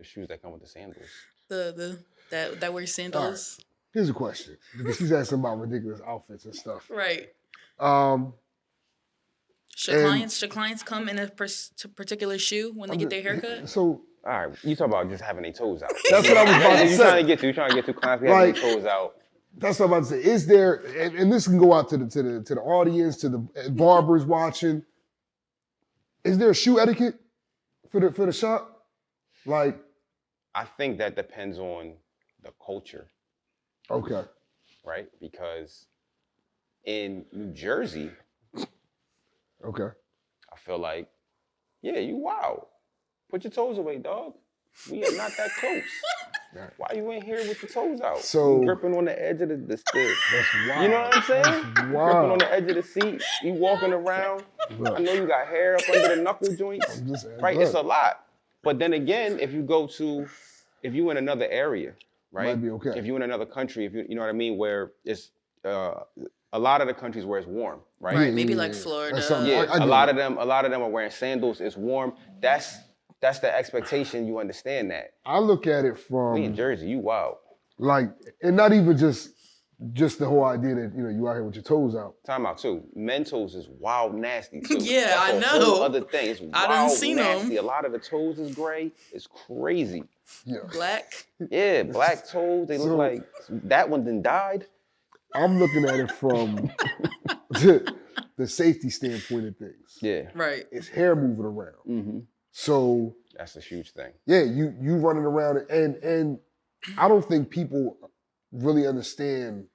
shoes that come with the sandals.
that wear sandals.
Right. Here's a question because she's asking about ridiculous outfits and stuff.
Right. Should clients come in a particular shoe when they get their haircut?
So
all right, you talk about just having their toes out.
That's what I was about to say.
You trying to get to clients having their toes out.
That's what I'm about to say. Is there, and this can go out to the audience, to the barbers watching. Is there a shoe etiquette for the shop? Like,
I think that depends on the culture.
Okay.
Right, because in New Jersey,
okay,
I feel like, yeah, you wild. Put your toes away, dog. We are not that close. Why you in here with your toes out?
So
you gripping on the edge of the
that's wild.
You know what I'm saying?
That's wild.
Gripping on the edge of the seat. You walking around.
Look.
I know you got hair up under the knuckle joints. Right? It's a lot. But then again, if you in another area, right?
Might be okay.
If you in another country, if you know what I mean, where it's a lot of the countries where it's warm, right?
Right, maybe like Florida.
Yeah, a lot of them are wearing sandals. It's warm. That's the expectation. You understand that.
I look at it from
we in Jersey. You wild.
Like, and not even just the whole idea that you out here with your toes out.
Time out too. Men toes is wild nasty too.
Yeah,
That's
I
a
know.
whole other thing. It's
I
wild
done seen
nasty.
them.
A lot of the toes is gray. It's crazy.
Yeah.
Black.
Yeah, black toes. They look like that one then died.
I'm looking at it from the safety standpoint of things.
Yeah.
Right.
It's hair moving around.
Mm-hmm.
So
that's a huge thing.
Yeah, you running around and I don't think people really understand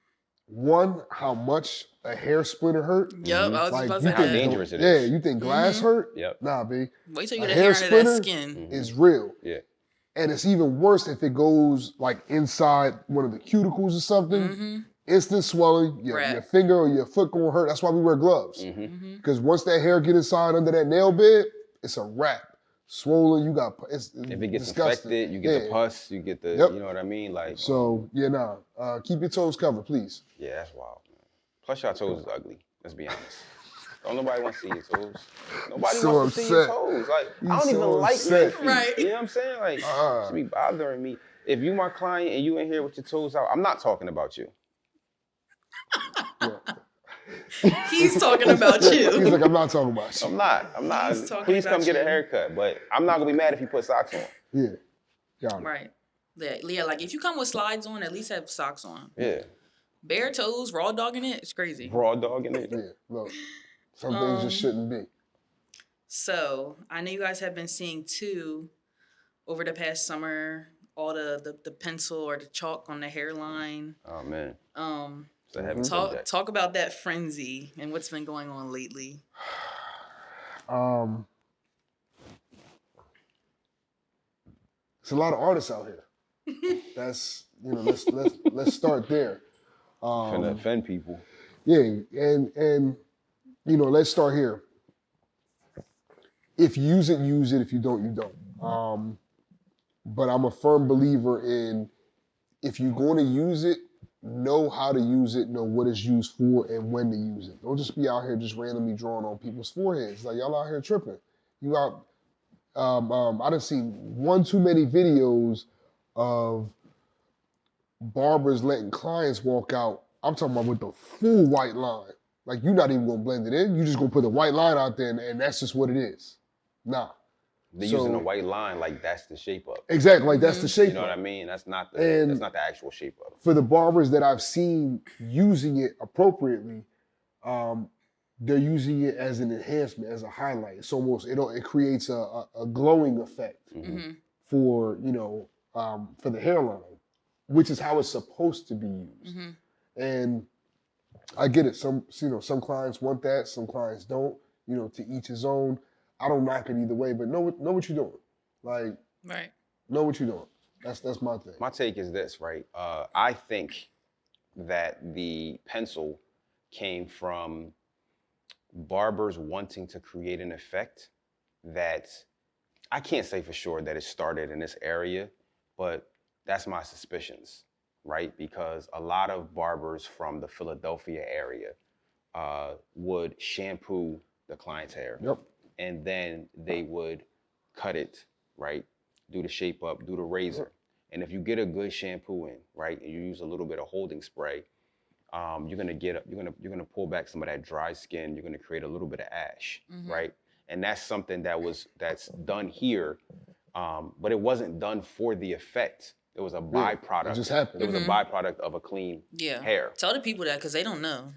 how much a hair splinter hurt.
Yep, I was
like,
about to say
how
that.
dangerous it is.
Yeah, you think glass hurt?
Yep.
Nah, B.
Wait till you
A
get a hair under
splinter
that skin.
is real.
Yeah.
And it's even worse if it goes like inside one of the cuticles or something. Instant swelling, your finger or your foot gonna hurt. That's why we wear gloves. Because once that hair get inside under that nail bed, it's a wrap. Swollen, it's
if it gets
disgusting.
infected, you get the pus, you get the, you know what I mean? Like,
so, keep your toes covered, please.
Yeah, that's wild, man. Plus your toes is ugly, let's be honest. Don't nobody want to see your toes. Nobody wants to see your toes. Like, I don't even like men feet.
Right.
You know what I'm saying? Like, it should be bothering me. If you my client and you in here with your toes out, I'm not talking about you.
He's talking about you.
He's like, I'm not talking about you.
I'm not.
He's talking
Please come
about
get a
you.
haircut, but I'm not gonna be mad if you put socks on.
Yeah, got it.
Right. Yeah, like if you come with slides on, at least have socks on.
Yeah,
Bare toes, raw dogging it, it's crazy.
raw dog in it.
Yeah, look, some things just shouldn't be.
So I know you guys have been seeing too over the past summer all the pencil or the chalk on the hairline.
Oh man. It's a heavy
Talk
subject.
talk about that frenzy and what's been going on lately.
It's a lot of artists out here. That's let's start there.
Finna offend people.
Yeah, and let's start here. If you use it, use it. If you don't, you don't. But I'm a firm believer in if you're going to use it, know how to use it, know what it's used for, and when to use it. Don't just be out here just randomly drawing on people's foreheads. Like y'all out here tripping. You out. I done seen one too many videos of barbers letting clients walk out. I'm talking about with the full white line. Like you're not even gonna blend it in. You just gonna put the white line out there, and that's just what it is. Nah.
They're using a white line like that's the shape up.
Exactly, like that's the shape.
You know what I mean? That's not the actual shape up.
For the barbers that I've seen using it appropriately, they're using it as an enhancement, as a highlight. It's almost it creates a glowing effect for for the hairline, which is how it's supposed to be used. And I get it. Some clients want that, some clients don't. To each his own. I don't knock it either way, but know what you're doing. Like,
Right.
know what you're doing. That's my thing.
My take is this, right? I think that the pencil came from barbers wanting to create an effect that I can't say for sure that it started in this area, but that's my suspicions, right? Because a lot of barbers from the Philadelphia area would shampoo the client's hair.
Yep.
And then they would cut it, right? Do the shape up, do the razor. And if you get a good shampoo in, right, and you use a little bit of holding spray, you're gonna pull back some of that dry skin. You're gonna create a little bit of ash, right? And that's something that's done here, but it wasn't done for the effect. It was a byproduct.
It just happened.
It was a byproduct of a clean hair.
Tell the people that because they don't know.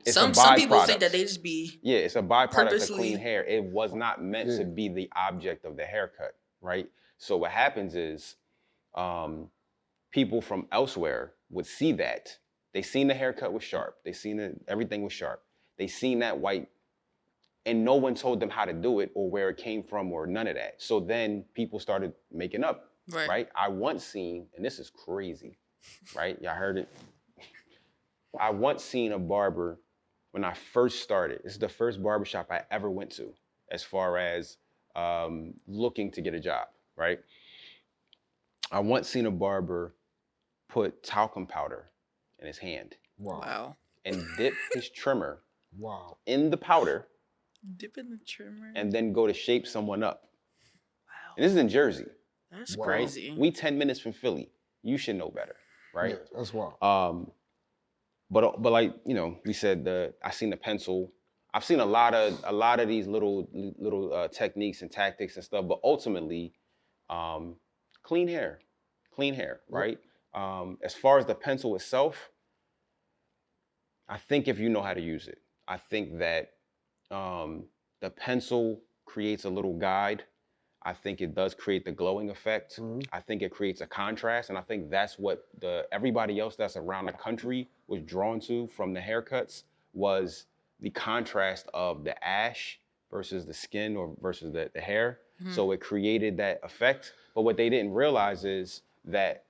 It's
some people think that they just be
it's a byproduct of
purposely
clean hair. It was not meant to be the object of the haircut, right? So what happens is people from elsewhere would see that. They seen the haircut was sharp. They seen everything was sharp. They seen that white, and no one told them how to do it or where it came from or none of that. So then people started making up, right? I once seen, and this is crazy, right? Y'all heard it? I once seen a barber when I first started. This is the first barbershop I ever went to as far as looking to get a job, right? I once seen a barber put talcum powder in his hand.
Wow.
And dip his trimmer
in
the powder.
Dip in the trimmer.
And then go to shape someone up.
Wow.
And this is in Jersey.
That's crazy.
We 10 minutes from Philly. You should know better, right?
Yeah, that's wild.
But like, we said I seen the pencil. I've seen a lot of these little techniques and tactics and stuff, but ultimately, clean hair, right? As far as the pencil itself, I think if you know how to use it, I think that the pencil creates a little guide. I think it does create the glowing effect. I think it creates a contrast, and I think that's what everybody else that's around the country was drawn to from the haircuts was the contrast of the ash versus the skin or versus the hair. So it created that effect. But what they didn't realize is that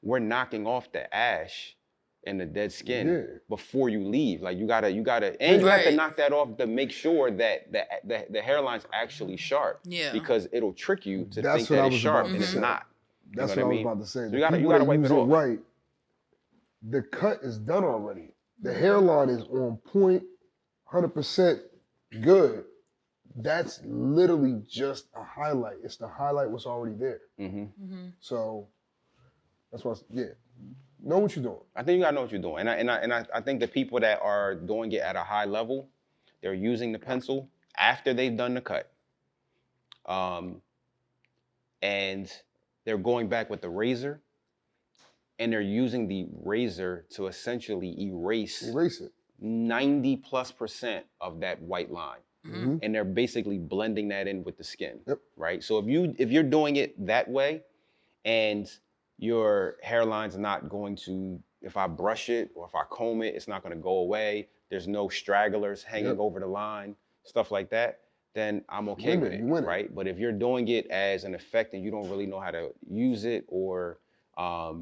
we're knocking off the ash and the dead skin before you leave. Like you gotta, and you have to knock that off to make sure that the hairline's actually sharp. Yeah. Because it'll trick you to think that it's sharp and it's not.
That's what I was about to say.
So you gotta wipe it off.
Right. The cut is done already. The hairline is on point, 100% good. That's literally just a highlight. It's the highlight what's already there. So that's why, Know what you're doing.
I think you gotta know what you're doing, and I think the people that are doing it at a high level, they're using the pencil after they've done the cut, and they're going back with the razor, and they're using the razor to essentially erase
it.
90+% of that white line.
Mm-hmm.
And they're basically blending that in with the skin.
Yep.
Right? So if you're doing it that way and your hairline's not going to, if I brush it or if I comb it, it's not going to go away. There's no stragglers hanging over the line, stuff like that, then I'm okay with it, right? But if you're doing it as an effect and you don't really know how to use it, or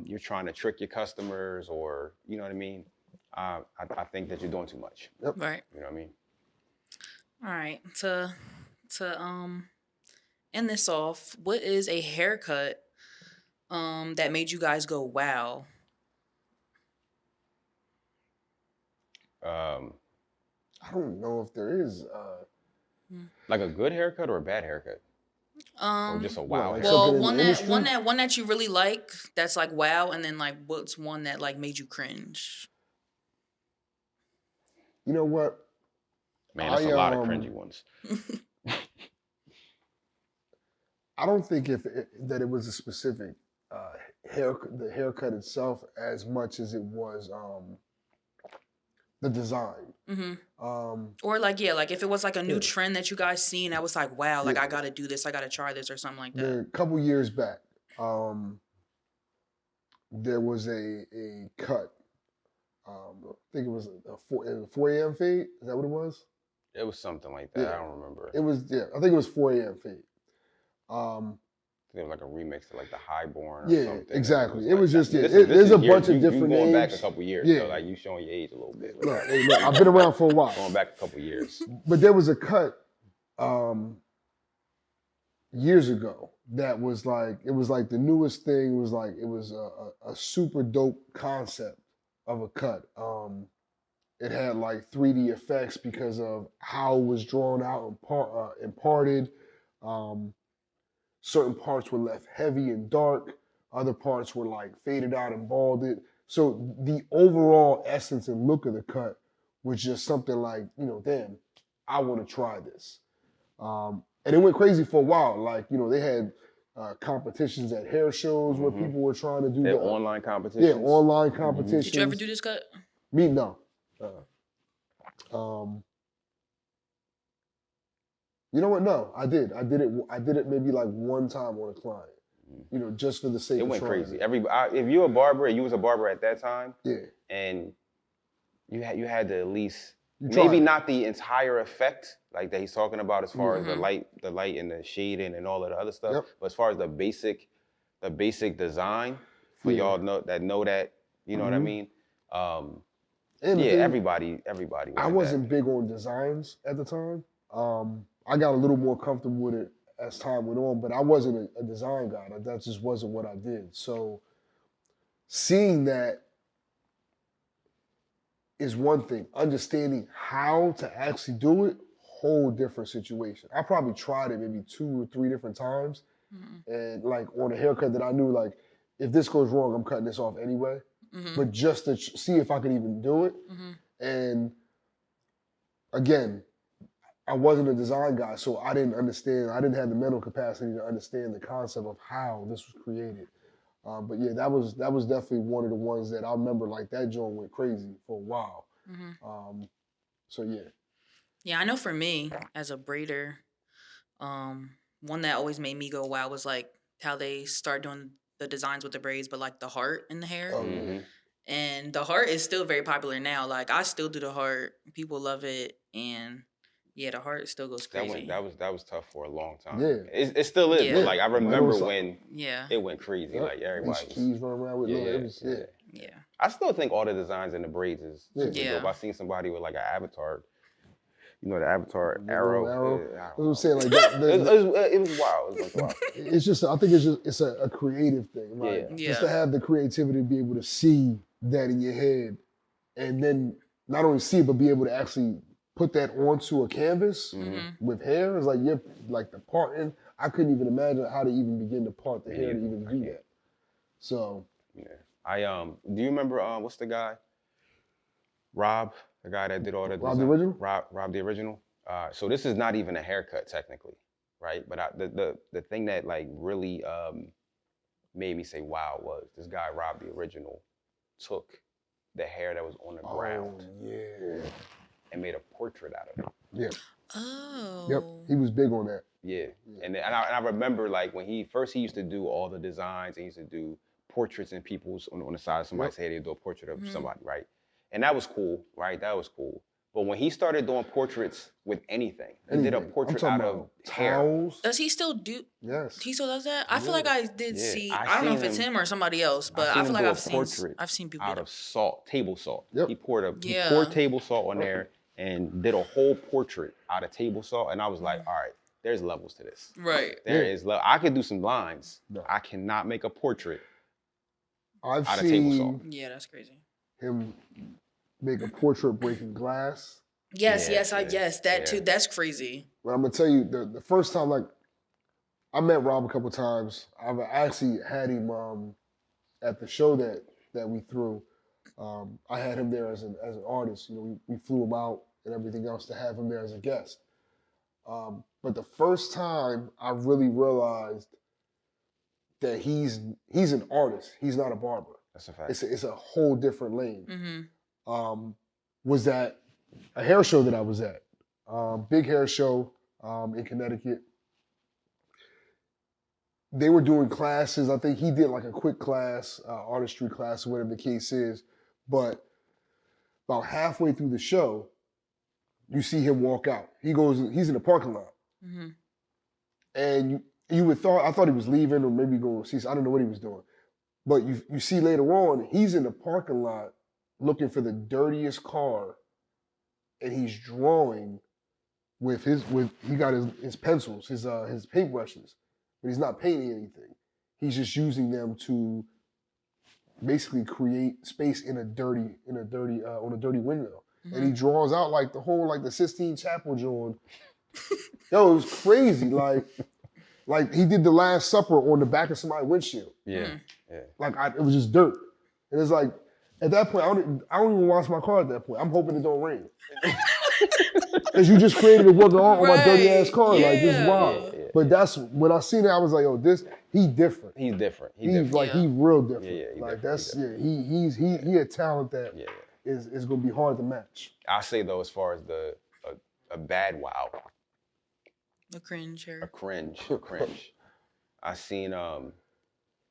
you're trying to trick your customers, or you know what I mean, I think that you're doing too much.
Yep.
Right.
You know what I mean?
All right. To end this off, what is a haircut that made you guys go wow?
I don't know if there is.
Like a good haircut or a bad haircut? Or just a wow haircut?
Well, one that you really like, that's like wow, and then like what's one that like made you cringe?
You know what?
Man, that's a lot of cringy ones.
I don't think that it was a specific the haircut itself as much as it was the design.
Or like if it was like a new trend that you guys seen, that was like wow, like I gotta do this, I gotta try this or something like that.
A couple years back, there was a cut. I think it was a 4 a.m. fade. Is that what it was?
It was something like that. I don't remember.
It was I think it was 4 a.m. fade.
I think it was like a remix to like the Highborn or something.
Yeah, exactly.
It
was just there's a bunch of different names.
Going back a couple years, so like you showing your age a little bit.
Look, I've been around for a while.
Going back a couple years.
But there was a cut years ago that was like, it was like the newest thing. It was a super dope concept of a cut. It had like 3D effects because of how it was drawn out and parted. Certain parts were left heavy and dark. Other parts were like faded out and balded. So the overall essence and look of the cut was just something like, damn, I want to try this. And it went crazy for a while. Like, they had competitions at hair shows where people were trying to do
the online competitions.
Yeah, online competitions.
Did you ever do this cut?
Me, no. You know what? No, I did. I did it maybe like one time on a client. Just for the sake of
it went
trying.
Crazy. If you're a barber, you was a barber at that time.
Yeah.
And you had to at least maybe not the entire effect like that he's talking about as far as the light and the shading and all of the other stuff. But as far as the basic design for y'all know that, you know what I mean? Everybody.
I wasn't big on designs at the time. I got a little more comfortable with it as time went on, but I wasn't a design guy. That just wasn't what I did. So seeing that is one thing. Understanding how to actually do it, whole different situation. I probably tried it maybe 2 or 3 different times. And like on a haircut that I knew, like, if this goes wrong, I'm cutting this off anyway. But just to see if I could even do it. And again, I wasn't a design guy, so I didn't understand. I didn't have the mental capacity to understand the concept of how this was created. But yeah, that was definitely one of the ones that I remember. Like that joint went crazy for a while. So yeah.
Yeah, I know for me as a braider, one that always made me go wow was like how they start doing the designs with the braids, but like the heart in the hair. And the heart is still very popular now. Like I still do the heart. People love it, and yeah, the heart still goes crazy.
That was tough for a long time.
Yeah,
it still is.
Yeah.
But like I remember when it went crazy.
Yep.
Like everybody
keys running around with
yeah.
I still think all the designs in the braids is super dope. I seen somebody with like an avatar. The avatar arrow.
That's what I'm saying. Like that,
it was wild. It was wild.
It's just, I think it's a creative thing. Like, just to have the creativity to be able to see that in your head, and then not only see it, but be able to actually put that onto a canvas with hair. It's like you're like the parting. I couldn't even imagine how to even begin to part the hair to even do that. So
Do you remember what's the guy? Rob, the guy that did all the
Rob the
design.
original?
Rob the original. So this is not even a haircut technically, right? But the thing that like really made me say wow was this guy Rob the original took the hair that was on the ground
Yeah.
and made a portrait out of it.
Yeah.
Oh.
Yep. He was big on that.
Yeah. And I remember like when he used to do all the designs and he used to do portraits and people's on the side of somebody's head, he'd do a portrait of somebody, right? And that was cool, right? That was cool. But when he started doing portraits with anything, he did a portrait out of hair.
Towels.
Does he still do?
Yes.
He still does that? I feel like I did
Yeah.
see.
I
I don't know if
seen
it's
him-
him or somebody else, but I
seen
feel
him
like
do a
I've seen people
out
do
of salt, table salt.
Yep.
He poured
Yeah.
table salt on there and did a whole portrait out of table salt. And I was like, all right, there's levels to this.
it. Right.
There is I could do some lines.
No.
I cannot make a portrait
I've
out of table salt.
seen
Yeah, that's crazy.
him make a portrait breaking glass.
Yes,
Yeah,
yes, that too. That's crazy.
But I'm gonna tell you, the first time, like, I met Rob a couple times. I've actually had him at the show that we threw. I had him there as an artist. You know, we flew him out and everything else to have him there as a guest. But the first time I really realized that he's an artist. He's not a barber.
That's a fact.
It's a whole different lane.
Mm-hmm.
Was at a hair show that I was at, big hair show in Connecticut. They were doing classes. I think he did like a quick class, artistry class, or whatever the case is. But about halfway through the show, you see him walk out. He's in the parking lot.
Mm-hmm.
And I thought he was leaving or maybe going to see, I don't know what he was doing. But you see later on, he's in the parking lot looking for the dirtiest car, and he's drawing he got his pencils, his paintbrushes, but he's not painting anything. He's just using them to basically create space on a dirty window.
Mm-hmm.
And he draws out like the whole, like the Sistine Chapel drawing. Yo, it was crazy. Like he did the Last Supper on the back of somebody's windshield.
Yeah.
Mm.
Yeah.
Like it was just dirt. And it's like, at that point, I don't even wash my car at that point. I'm hoping it don't rain. Because you just created a work of art on my dirty ass car.
Yeah.
Like, this is wild.
Yeah.
But that's, when I seen it, I was like, yo, he different.
He's different.
He's like, he real different.
Yeah, he
like,
different.
he a talent that
Yeah.
is going to be hard to match.
I say though, as far as a bad wow,
The cringe
a
hair.
cringe. I seen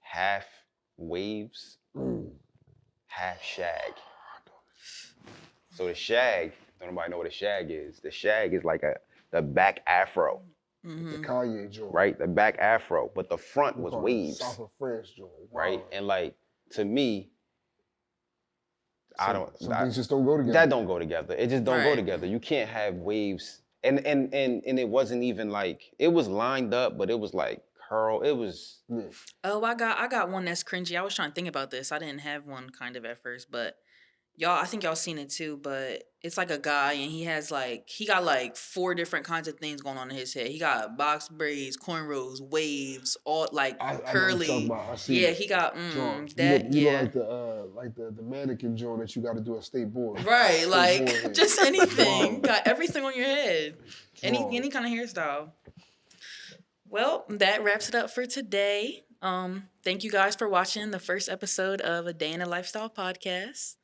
half waves, half shag. So the shag, don't nobody know what a shag is. The shag is like the back afro,
Mm-hmm.
The Kanye joint.
right? The back afro, but the front
We
was
call it
waves,
South of France joint.
right? And like to me,
Some things just don't go together.
That don't go together. It just don't go
Right.
together. You can't have waves, and it wasn't even like it was lined up, but it was like curl. It was
Yeah.
Oh, I got one that's cringy. I was trying to think about this. I didn't have one kind of at first, but I think y'all seen it too, but it's like a guy and he got like 4 different kinds of things going on in his head. He got box braids, cornrows, waves, all like
I know what you're
curly.
talking about. I see
Yeah,
it.
he got
Joint.
that.
You
Yeah,
know, like the mannequin joint that you got to do a state board.
right.
State
Like
board head.
just anything.
Wow.
Got everything on your head. Any
Draw.
kind of hairstyle. Well, that wraps it up for today. Thank you guys for watching the first episode of A Day in a Lifestyle podcast.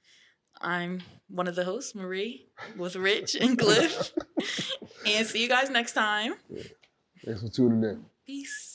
I'm one of the hosts, Marie, with Rich and Cliff. And see you guys next time.
Thanks for tuning in.
Peace.